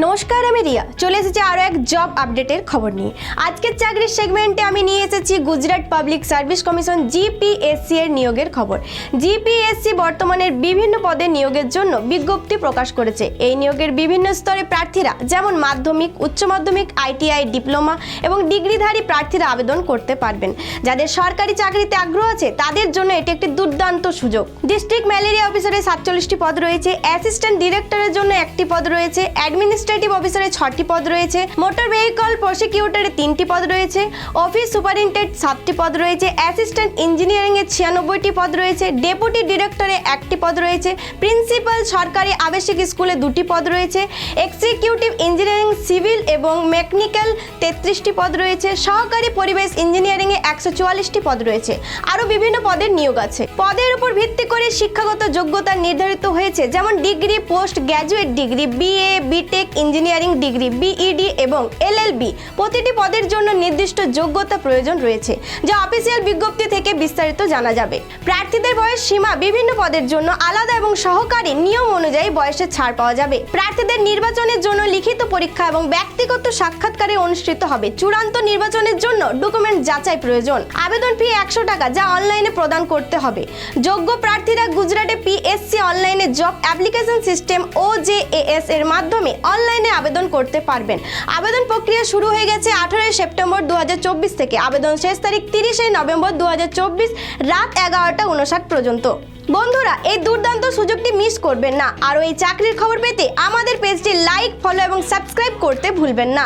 নমস্কার, আমি রিয়া চলে এসেছি আরও এক জব আপডেটের খবর নিয়ে। আজকের চাকরির সেগমেন্টে আমি নিয়ে এসেছি গুজরাট পাবলিক সার্ভিস কমিশন জিপিএসসি এর নিয়োগের খবর। জিপিএসসি বর্তমানের বিভিন্ন পদে নিয়োগের জন্য বিজ্ঞপ্তি প্রকাশ করেছে। এই নিয়োগের বিভিন্ন স্তরে প্রার্থীরা যেমন মাধ্যমিক, উচ্চ মাধ্যমিক, আইটিআই, ডিপ্লোমা এবং ডিগ্রিধারী প্রার্থীরা আবেদন করতে পারবেন। যাদের সরকারি চাকরিতে আগ্রহ আছে তাদের জন্য এটি একটি দুর্দান্ত সুযোগ। ডিস্ট্রিক্ট ম্যালেরিয়া অফিসারে 47টি পদ রয়েছে, অ্যাসিস্ট্যান্ট ডিরেক্টরের জন্য 1টি পদ রয়েছে, অ্যাডমিনিস্ট্রেটিভ অফিসারে 6টি পদ রয়েছে, মোটর ভেহিকল প্রসিকিউটরে 3টি পদ রয়েছে, অফিস সুপারিনটেন্ডেন্ট 7টি পদ রয়েছে, অ্যাসিস্ট্যান্ট ইঞ্জিনিয়ারিং এ 96টি পদ রয়েছে, ডেপুটি ডিরেক্টরে 1টি পদ রয়েছে, প্রিন্সিপাল সরকারি আবাসিক স্কুলে 2টি পদ রয়েছে, এক্সিকিউটিভ ইঞ্জিনিয়ারিং সিভিল এবং মেকানিক্যাল 33টি পদ রয়েছে, সহকারী পরিবেশ ইঞ্জিনিয়ারিং এ 144টি পদ রয়েছে। আরও বিভিন্ন পদের নিয়োগ আছে। পদের উপর ভিত্তি করে শিক্ষাগত যোগ্যতা নির্ধারিত হয়েছে, যেমন degree, post graduate degree, BA, BTech, engineering degree, BEd এবং এলএলবি। প্রতিটি পদের জন্য নির্দিষ্ট যোগ্যতা প্রয়োজন রয়েছে, যা অফিসিয়াল বিজ্ঞপ্তি থেকে বিস্তারিত জানা যাবে। প্রার্থীদের বয়স সীমা বিভিন্ন পদের জন্য আলাদা এবং সহকারী নিয়ম অনুযায়ী বয়সে ছাড় পাওয়া যাবে। প্রার্থীদের নির্বাচনের জন্য লিখিত পরীক্ষা এবং ব্যক্তিগত সাক্ষাৎকারে অনুষ্ঠিত হবে। চূড়ান্ত নির্বাচনের জন্য ডকুমেন্ট যাচাই প্রয়োজন। আবেদন ফি 100 টাকা, যা অনলাইনে প্রদান করতে হবে। যোগ্য প্রার্থীরা গুজরাটে পিএসসি অনলাইনে জব অ্যাপ্লিকেশন সিস্টেম OJAS এর মাধ্যমে অনলাইনে আবেদন করতে পারবেন। আবেদন প্রক্রিয়া শুরু হয়ে গেছে 18 সেপ্টেম্বর 2024 থেকে। আবেদন শেষ তারিখ 30 নভেম্বর 2024 রাত 11:59 পর্যন্ত। বন্ধুরা, এই দুর্দান্ত সুযোগটি মিস করবেন না। আর এই চাকরির খবর পেতে আমাদের পেজটি লাইক, ফলো এবং সাবস্ক্রাইব করতে ভুলবেন না।